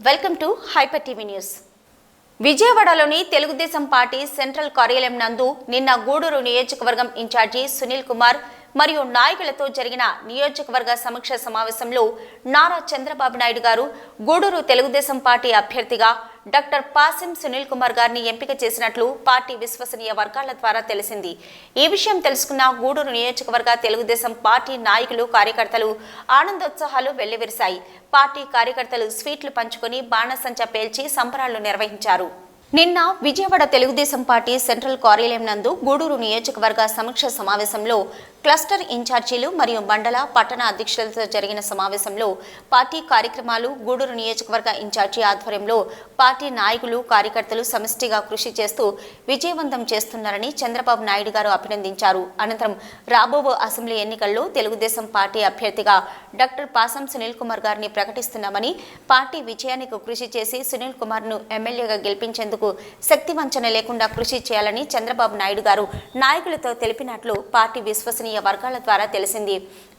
Welcome to hyper TV news. విజయవాడలోని Telugu Desam party central కార్యాలయం నందు నిన్న గూడూరు నియోజకవర్గం ఇన్ఛార్జి సునీల్ కుమార్ మరియు నాయకులతో జరిగిన నియోజకవర్గ సమీక్ష సమావేశంలో నారా చంద్రబాబు నాయుడు గారు గూడూరు తెలుగుదేశం పార్టీ అభ్యర్థిగా డాక్టర్ పాసిం సునీల్ కుమార్ గారిని ఎంపిక చేసినట్లు పార్టీ విశ్వసనీయ వర్గాల ద్వారా తెలిసింది. ఈ విషయం తెలుసుకున్న గూడూరు నియోజకవర్గ తెలుగుదేశం పార్టీ నాయకులు కార్యకర్తలు ఆనందోత్సాహాలు వెల్లివిరిశాయి. పార్టీ కార్యకర్తలు స్వీట్లు పంచుకొని బాణసంచా పేల్చి సంబరాలు నిర్వహించారు. నిన్న విజయవాడ తెలుగుదేశం పార్టీ సెంట్రల్ కార్యాలయం నందు గూడూరు నియోజకవర్గ సమీక్ష సమావేశంలో క్లస్టర్ ఇన్ఛార్జీలు మరియు మండల పట్టణ అధ్యక్షులతో జరిగిన సమావేశంలో పార్టీ కార్యక్రమాలు గూడూరు నియోజకవర్గ ఇన్ఛార్జి ఆధ్వర్యంలో పార్టీ నాయకులు కార్యకర్తలు సమిష్టిగా కృషి చేస్తూ విజయవంతం చేస్తున్నారని చంద్రబాబు నాయుడు గారు అభినందించారు. అనంతరం రాబో అసెంబ్లీ ఎన్నికల్లో తెలుగుదేశం పార్టీ అభ్యర్థిగా డాక్టర్ పాసం సునీల్ కుమార్ గారిని ప్రకటిస్తున్నామని, పార్టీ విజయానికి కృషి చేసి సునీల్ కుమార్ ను ఎమ్మెల్యేగా గెలిపించేందుకు శక్తి వంచన లేకుండా కృషి చేయాలని చంద్రబాబు నాయుడు గారు నాయకులతో తెలిపినట్లు పార్టీ విశ్వసనీయ వర్గాల ద్వారా తెలిసింది.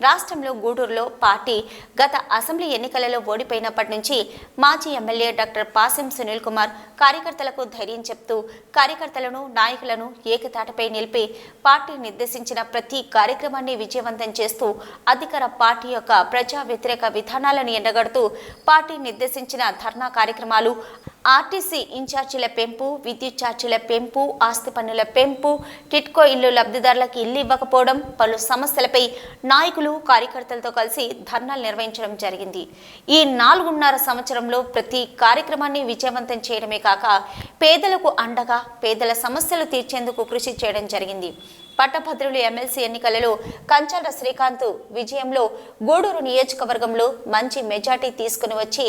రాష్ట్రంలో గూడూరులో పార్టీ గత అసెంబ్లీ ఎన్నికలలో ఓడిపోయినప్పటి నుంచి మాజీ ఎమ్మెల్యే డాక్టర్ పాసిం సునీల్ కుమార్ కార్యకర్తలకు ధైర్యం చెప్తూ కార్యకర్తలను నాయకులను ఏకతాటిపై నిలిపి పార్టీ నిర్దేశించిన ప్రతి కార్యక్రమాన్ని విజయవంతం చేస్తూ అధికార పార్టీ యొక్క ప్రజా వ్యతిరేక విధానాలను ఎండగడుతూ పార్టీ నిర్దేశించిన ధర్నా కార్యక్రమాలు, ఆర్టీసీ ఇన్ఛార్జీల పెంపు, విద్యుత్ ఛార్జీల పెంపు, ఆస్తి పన్నుల పెంపు, టిట్కో ఇల్లు లబ్ధిదారులకు ఇల్లు ఇవ్వకపోవడం, పలు సమస్యలపై నాయకులు కార్యకర్తలతో కలిసి ధర్నాలు నిర్వహించడం జరిగింది. ఈ 4.5 సంవత్సరంలో ప్రతి కార్యక్రమాన్ని విజయవంతం చేయడమే కాక పేదలకు అండగా పేదల సమస్యలు తీర్చేందుకు కృషి చేయడం జరిగింది. పట్టభద్రులు ఎమ్మెల్సీ ఎన్నికలలో కంచాల శ్రీకాంత్ విజయంలో గూడూరు నియోజకవర్గంలో మంచి మెజార్టీ తీసుకుని వచ్చి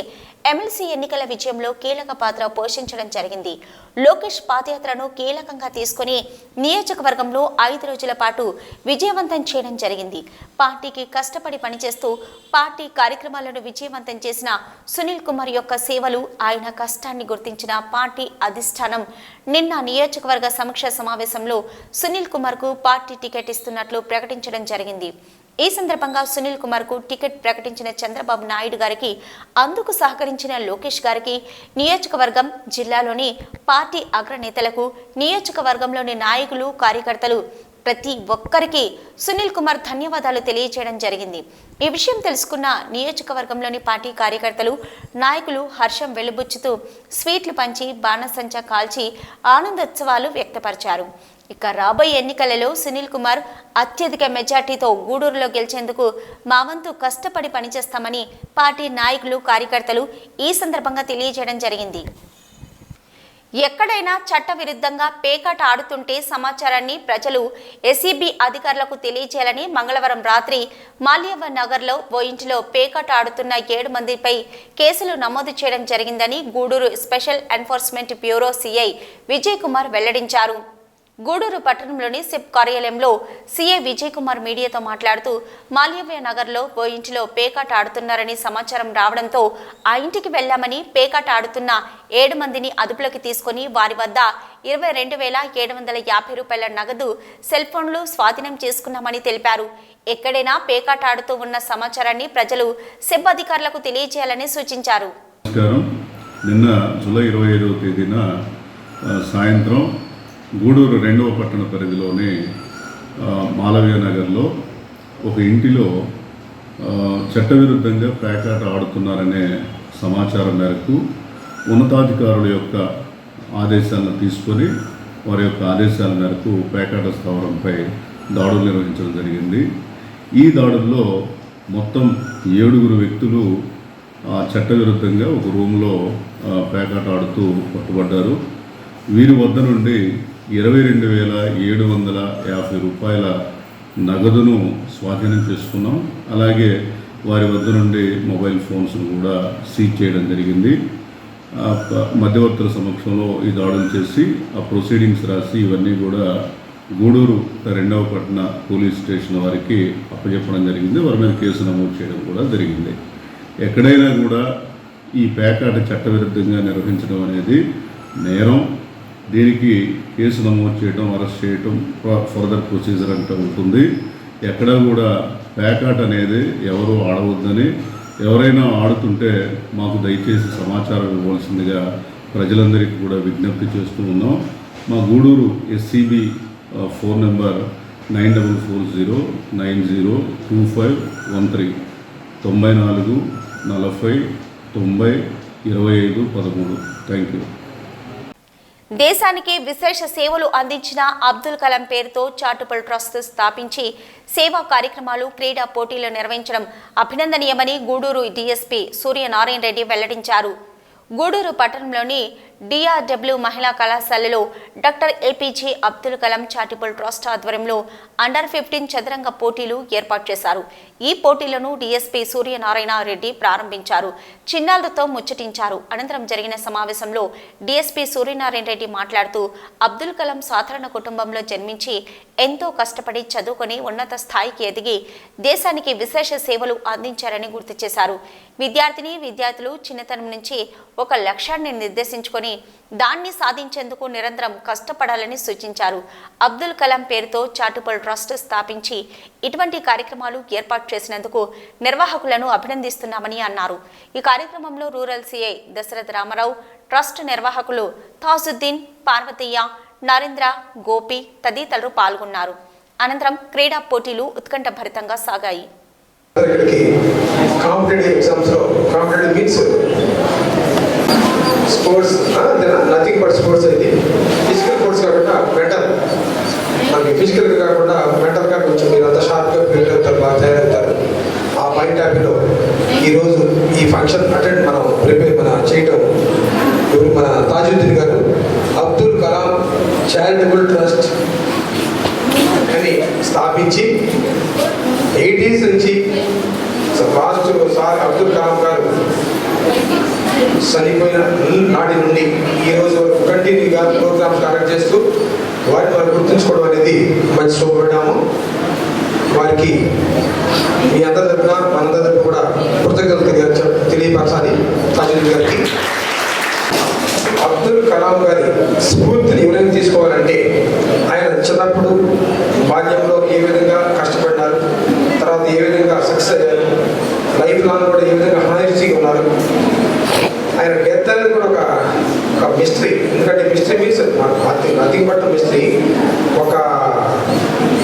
ఎమ్మెల్సీ ఎన్నికల విజయంలో కీలక పాత్ర పోషించడం జరిగింది. లోకేష్ పాదయాత్రను కీలకంగా తీసుకుని నియోజకవర్గంలో 5 రోజుల పాటు విజయవంతం చేయడం జరిగింది. పార్టీకి కష్టపడి పనిచేస్తూ పార్టీ కార్యక్రమాలను విజయవంతం చేసిన సునీల్ కుమార్ యొక్క సేవలు, ఆయన కష్టాన్ని గుర్తించిన పార్టీ అధిష్టానం నిన్న నియోజకవర్గ సమీక్ష సమావేశంలో సునీల్ కుమార్ కు పార్టీ టికెట్ ఇస్తున్నట్లు ప్రకటించడం జరిగింది. ఈ సందర్భంగా సునీల్ కుమార్ కు టికెట్ ప్రకటించిన చంద్రబాబు నాయుడు గారికి, అందుకు సహకరించిన లోకేష్ గారికి, నియోజకవర్గం జిల్లాలోని పార్టీ అగ్రనేతలకు, నియోజకవర్గంలోని నాయకులు కార్యకర్తలు ప్రతి ఒక్కరికి సునీల్ కుమార్ ధన్యవాదాలు తెలియజేయడం జరిగింది. ఈ విషయం తెలుసుకున్న నియోజకవర్గంలోని పార్టీ కార్యకర్తలు నాయకులు హర్షం వెలుబుచ్చుతూ స్వీట్లు పంచి బాణసంచా కాల్చి ఆనందోత్సవాలు వ్యక్తపరిచారు. ఇక రాబోయే ఎన్నికలలో సునీల్ కుమార్ అత్యధిక మెజార్టీతో గూడూరులో గెలిచేందుకు మా వంతు కష్టపడి పనిచేస్తామని పార్టీ నాయకులు కార్యకర్తలు ఈ సందర్భంగా తెలియజేయడం జరిగింది. ఎక్కడైనా చట్టవిరుద్ధంగా పేకాట ఆడుతుంటే సమాచారాన్ని ప్రజలు ఎస్ఈబీ అధికారులకు తెలియజేయాలని మంగళవారం రాత్రి మాల్యవ నగర్లో ఓ ఇంటిలో పేకాట ఆడుతున్న 7 మందిపై కేసులు నమోదు చేయడం జరిగిందని Gudur special enforcement bureau CI Vijay Kumar వెల్లడించారు. గూడూరు పట్టణంలోని సిప్ కార్యాలయంలో సీఏ విజయ్ కుమార్ మీడియాతో మాట్లాడుతూ మాల్యవ్య నగర్లో ఓ ఇంటిలో పేకాట ఆడుతున్నారని సమాచారం రావడంతో ఆ ఇంటికి వెళ్లామని, పేకాట ఆడుతున్న 7 మందిని అదుపులోకి తీసుకుని వారి వద్ద 22,750 రూపాయల నగదు, సెల్ ఫోన్లు స్వాధీనం చేసుకున్నామని తెలిపారు. ఎక్కడైనా పేకాట ఆడుతూ ఉన్న సమాచారాన్ని ప్రజలు సిప్ అధికారులకు తెలియజేయాలని సూచించారు. నిన్న జూలై 25వ తేదీన సాయంత్రం గూడూరు 2వ పట్టణ పరిధిలోని మాలవ్య నగర్లో ఒక ఇంటిలో చట్టవిరుద్ధంగా పేకాట ఆడుతున్నారనే సమాచారం మేరకు ఉన్నతాధికారుల యొక్క ఆదేశాలను తీసుకొని వారి యొక్క ఆదేశాల మేరకు పేకాట స్థావరంపై దాడులు నిర్వహించడం జరిగింది. ఈ దాడుల్లో మొత్తం 7 వ్యక్తులు చట్టవిరుద్ధంగా ఒక రూమ్లో పేకాట ఆడుతూ పట్టుబడ్డారు. వీరి వద్ద నుండి 22,750 రూపాయల నగదును స్వాధీనం చేసుకున్నాం. అలాగే వారి వద్ద నుండి మొబైల్ ఫోన్స్ను కూడా సీజ్ చేయడం జరిగింది. మధ్యవర్తుల సమక్షంలో ఈ దాడులు చేసి ఆ ప్రొసీడింగ్స్ రాసి ఇవన్నీ కూడా గూడూరు 2వ పట్టణ పోలీస్ స్టేషన్ వారికి అప్పచెప్పడం జరిగింది. వారి మీద కేసు నమోదు చేయడం కూడా జరిగింది. ఎక్కడైనా కూడా ఈ పేకాట చట్టవిరుద్ధంగా నిర్వహించడం అనేది నేరం. దీనికి కేసు నమోదు చేయడం, అరెస్ట్ చేయడం, ఫర్దర్ ప్రొసీజర్ అంటే ఉంటుంది. ఎక్కడా కూడా పేకాట అనేది ఎవరు ఆడవద్దని ఎవరైనా ఆడుతుంటే మాకు దయచేసి సమాచారం ఇవ్వాల్సిందిగా ప్రజలందరికీ కూడా విజ్ఞప్తి చేస్తూ ఉన్నాం. మా Gudur SCB phone number 9440902513 94 40 90 25 13. Thank you. దేశానికి విశేష సేవలు అందించిన అబ్దుల్ కలాం పేరుతో చారిటబుల్ ట్రస్ట్ స్థాపించి సేవా కార్యక్రమాలు, క్రీడా పోటీలు నిర్వహించడం అభినందనీయమని గూడూరు DSP సూర్యనారాయణ రెడ్డి వెల్లడించారు. గూడూరు పట్టణంలోని DRW మహిళా కళాశాలలో doctor APJ Abdul Kalam charitable trust ఆధ్వర్యంలో అండర్-15 చదరంగ పోటీలు ఏర్పాటు చేశారు. ఈ పోటీలను DSP సూర్యనారాయణ రెడ్డి ప్రారంభించారు. చిన్నారులతో ముచ్చటించారు. అనంతరం జరిగిన సమావేశంలో DSP సూర్యనారాయణ రెడ్డి మాట్లాడుతూ అబ్దుల్ కలాం సాధారణ కుటుంబంలో జన్మించి ఎంతో కష్టపడి చదువుకొని ఉన్నత స్థాయికి ఎదిగి దేశానికి విశేష సేవలు అందించారని గుర్తు చేశారు. విద్యార్థులు చిన్నతనం నుంచి ఒక లక్ష్యాన్ని నిర్దేశించుకొని దాన్ని సాధించేందుకు నిరంతరం కష్టపడాలని సూచించారు. అబ్దుల్ కలాం పేరుతో చారిటబుల్ ట్రస్ట్ స్థాపించి ఇటువంటి కార్యక్రమాలు ఏర్పాటు చేసినందుకు నిర్వాహకులను అభినందిస్తున్నామని అన్నారు. ఈ కార్యక్రమంలో rural CI Dasaratha Ramarao, trust నిర్వాహకులు తాజుద్దీన్, పార్వతయ్య, నరేంద్ర, గోపి తదితరులు పాల్గొన్నారు. అనంతరం క్రీడా పోటీలు ఉత్కంఠభరితంగా సాగాయి. స్పోర్ట్స్ నథింగ్ బట్ స్పోర్ట్స్ అయితే ఫిజికల్ స్పోర్ట్స్ కాకుండా మెంటల్, మనకి ఫిజికల్గా కాకుండా మెంటల్గా కొంచెం మీరు అంతా షార్ప్గా ఫీల్ అవుతారు, బాగా తయారవుతారు. ఆ పాయింట్ ఆఫ్ వ్యూలో ఈరోజు ఈ ఫంక్షన్ అటెండ్ మనం చేయటం మన తాజుద్దీన్ గారు అబ్దుల్ కలాం చారిటబుల్ ట్రస్ట్ అని స్థాపించి 80s నుంచి లాస్ట్ సార్ అబ్దుల్ కలాం గారు చనిపోయిన నాటి నుండి ఈ రోజు వరకు కంటిన్యూగా ప్రోగ్రామ్స్ కండక్ట్ చేస్తూ వారిని వారు గుర్తుంచుకోవడం అనేది మంచి శుభపడ్డాము. వారికి మీ అందరి తరఫున మనందరి తరఫున కూడా కృతజ్ఞతలు తెలియపరచాలి. తాజుద్దీన్ గారికి అబ్దుల్ కలాం గారి స్ఫూర్తిని ఎవరైనా తీసుకోవాలంటే ఆయన చిన్నప్పుడు బాల్యంలో ఏ విధంగా కష్టపడినారు, తర్వాత ఏ విధంగా సక్సెస్ అయ్యారు, లైఫ్ లాంగ్ కూడా ఏ విధంగా హానెస్టీగా ఉన్నారు. ఆయన డెత్ అనేది కూడా ఒక మిస్టరీ. ఎందుకంటే mystery means nothing but mystery. ఒక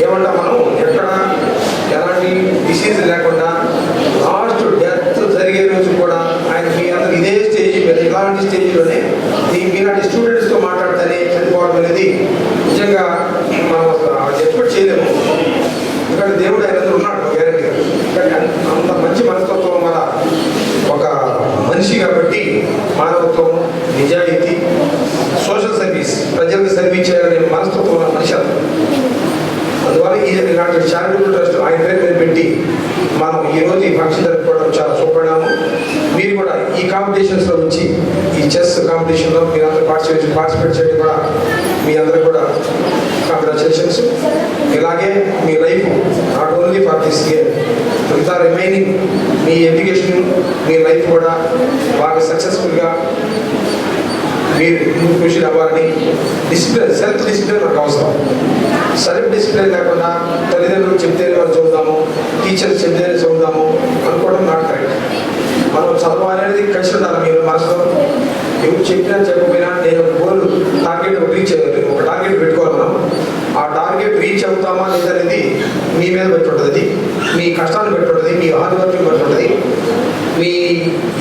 ఏమంటాం మనం ఎక్కడ ఎలాంటి డిసీజ్ లేకుండా లాస్ట్ డెత్ జరిగే రోజు కూడా ఆయన మీ అందరూ ఇదే స్టేజ్ మీద ఇలాంటి స్టేజ్లోనే మీలాంటి స్టూడెంట్స్తో మాట్లాడితేనే చనిపోవడం అనేది నిజంగా మనం ఎక్స్పెక్ట్ చేయలేము. ఎందుకంటే దేవుడు ఆయన అందరూ ఉన్నాడు గ్యారెంటీగా. కానీ అంత మంచి మనస్తత్వం వల్ల ఒక మనిషి కాబట్టి మానవత్వం, నిజాయితీ, సోషల్ సర్వీస్, ప్రజలకు సర్వీస్ చేయాలనే మనస్తత్వం ఉన్న మనిషి అతను. అందువల్ల ఇలాంటి చారిటబుల్ ట్రస్ట్ ఆయన పేరు మీద పెట్టి మనం ఈరోజు ఈ ఫంక్షన్ జరుపుకోవడం చాలా శుభపడ్డాము. మీరు కూడా ఈ కాంపిటీషన్స్లో వచ్చి ఈ చెస్ కాంపిటీషన్లో మీరు అందరూ పార్టిసిపేట్ చేయడం కూడా మీ అందరూ కూడా కంగ్రాచులేషన్స్. ఇలాగే మీ life not only for this year, మిగతా రిమైనింగ్ మీ ఎడ్యుకేషన్, మీ లైఫ్ కూడా బాగా సక్సెస్ఫుల్గా మీరు కృషి అవ్వాలని. డిసిప్లిన్, సెల్ఫ్ డిసిప్లిన్ మనకు అవసరం. సెల్ఫ్ డిసిప్లిన్ లేకుండా తల్లిదండ్రులు చెప్తేనే మనం చదువుతాము, టీచర్స్ చెప్తేనే చదువుతాము అనుకోవడం నాట్ కరెక్ట్. మనం చదువు అనేది కలిసి ఉండాలి మీరు మనసులో. ఎవరు చెప్పినా చెప్పకపోయినా నేను గోల్ టార్గెట్ రీచ్ అయ్యాను, ఒక టార్గెట్ పెట్టుకోవాలి మనం. ఆ టార్గెట్ రీచ్ అవుతామా లేదనేది మీ మీద బట్టి ఉంటుంది, మీ కష్టాన్ని బట్టి ఉంటుంది, మీ హార్డ్ వర్క్ బట్టి ఉంటుంది. మీ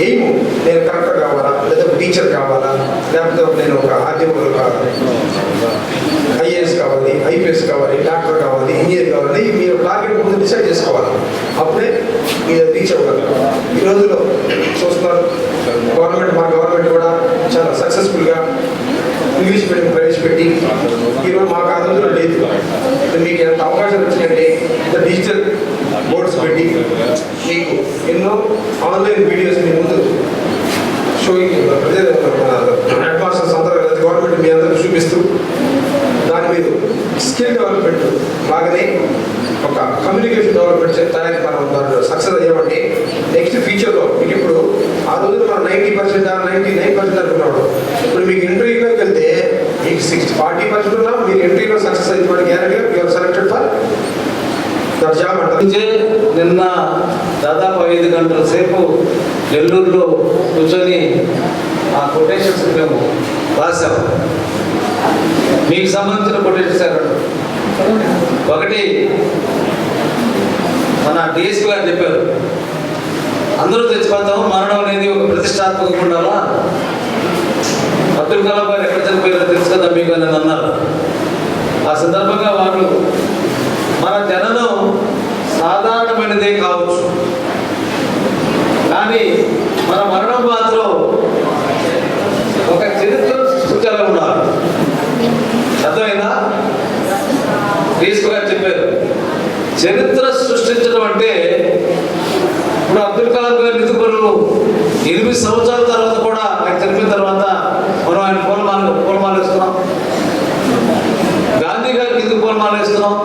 ఎయిమ్ నేను కలెక్టర్ కావాలా, లేదా ఒక టీచర్ కావాలా, లేకపోతే నేను ఒక IAS కావాలి, IPS కావాలి, డాక్టర్ కావాలి, ఇంజనీర్ కావాలి. మీరు టార్గెట్ ముందు డిసైడ్ చేసుకోవాలి, అప్పుడే మీరు రీచ్ అవ్వగలరు. ఈ రోజుల్లో చూస్తున్నారు మా గవర్నమెంట్ కూడా చాలా సక్సెస్ఫుల్గా ఇంగ్లీష్ మీడియం ప్రవేశపెట్టి ఈరోజు మాకు ఆ రోజుల్లో లేదు. మీకు ఎంత అవకాశాలు వచ్చినాయంటే డిజిటల్ బోర్డ్స్ పెట్టి మీకు ఎన్నో ఆన్లైన్ వీడియోస్ మీ ముందు షోయింగ్ హెడ్ మాస్టర్స్ అందరూ గవర్నమెంట్ మీ అందరూ చూపిస్తూ దాని మీద స్కిల్ డెవలప్మెంట్ బాగానే ఒక కమ్యూనికేషన్ డెవలప్మెంట్ తయారీ మనం దాంట్లో సక్సెస్ అయ్యామంటే నెక్స్ట్ ఫ్యూచర్లో మీకు ఇప్పుడు ఆ రోజుల్లో మనం 90% 99% అనుకున్నాడు. ఇప్పుడు మీకు ఇంటర్వ్యూలోకి వెళ్తే మీకు 40% ఉన్నా మీరు ఇంటర్వ్యూలో సక్సెస్ అయితే గ్యారెంటీగా you are selected for that job అంటారు. నిన్న దాదాపు 5 గంటల సేపు నెల్లూరులో కూర్చొని ఆ కొటేషన్స్ మేము రాసాము. మీకు సంబంధించిన కొటేషన్స్ ఒకటి మన డిఎస్పీ గారు చెప్పారు, అందరూ తెచ్చిపోతాము, మరణం అనేది ఒక ప్రతిష్టాత్మకంగా ఉండాలా. అబ్దుల్ కలాం గారు ఎక్కడ చనిపోయారో తెలుసు కదా మీకు అని అన్నారు. ఆ సందర్భంగా వారు మన జననం సాధారణమైనదే కావచ్చు, కానీ మన మరణం మాత్రం ఒక చరిత్ర సృష్టించాలని ఉండాలి. అర్థమైందా? తీసుకుగా చెప్పారు, చరిత్ర సృష్టించడం అంటే ఇప్పుడు అబ్దుల్ కలాం గారి నిధులు 8 సంవత్సరాల తర్వాత కూడా ఆయన చనిపోయిన తర్వాత మనం ఆయన పూలమాల ఇస్తున్నాం. గాంధీ గారికి ఎందుకు పూలమాల ఇస్తున్నాం?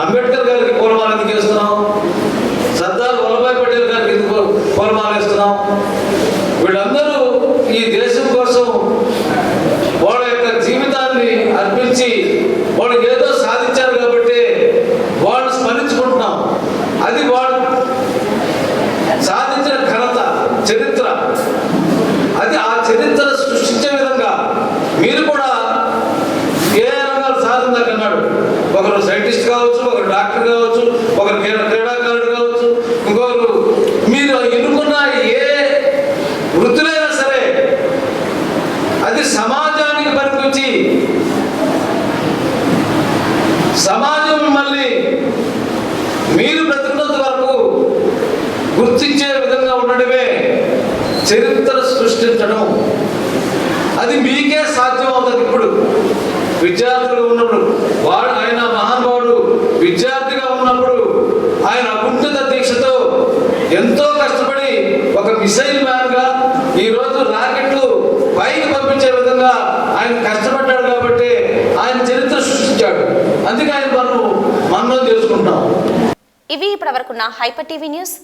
అంబేద్కర్ గారికి పూలమాల ఎందుకు ఇస్తున్నాం? సర్దార్ వల్లభాయ్ పటేల్ గారికి ఎందుకు పూలమాల ఇస్తున్నాం? వీళ్ళందరూ ఈ దేశం కోసం వాళ్ళ యొక్క జీవితాన్ని అర్పించి వాళ్ళు ఏదో సాధించారు కాబట్టి వాళ్ళు స్మరించుకుంటున్నాం. అది వాళ్ళు సాధించిన ఘనత, చరిత్ర. అది ఆ చరిత్ర సృష్టించే విధంగా మీరు కూడా ఏ రంగాలు సాధిందాక అన్నాడు. ఒకరు సైంటిస్ట్ కావచ్చు, ఒకరు డాక్టర్ కావచ్చు, ఒకరు క్రీడాకారుడు కావచ్చు, ఇంకొకరు మీరు ఎన్నుకున్న ఏ వృత్తులైనా సరే అది సమాజానికి పనికొచ్చి సమాజం మిమ్మల్ని మీరు బ్రతికినంత వరకు గుర్తించే విధంగా ఉండడమే చరిత్ర సృష్టించడం. అది మీకే సాధ్యం అవుతుంది. ఇప్పుడు విద్యార్థులు ఉన్నప్పుడు ఆయన మహానుభావుడు విద్యార్థిగా ఉన్నప్పుడు ఆయన అకుంఠిత దీక్షతో ఎంతో కష్టపడి ఒక మిసైల్ మ్యాన్ గా ఈరోజు రాకెట్లు పైకి పంపించే విధంగా ఆయన కష్టపడ్డాడు కాబట్టి ఆయన చరిత్ర సృష్టించాడు. అందుకే ఆయన మనం చేసుకుంటాం. ఇవి ఇప్పటివరకున్న హైపర్ టీవీ న్యూస్.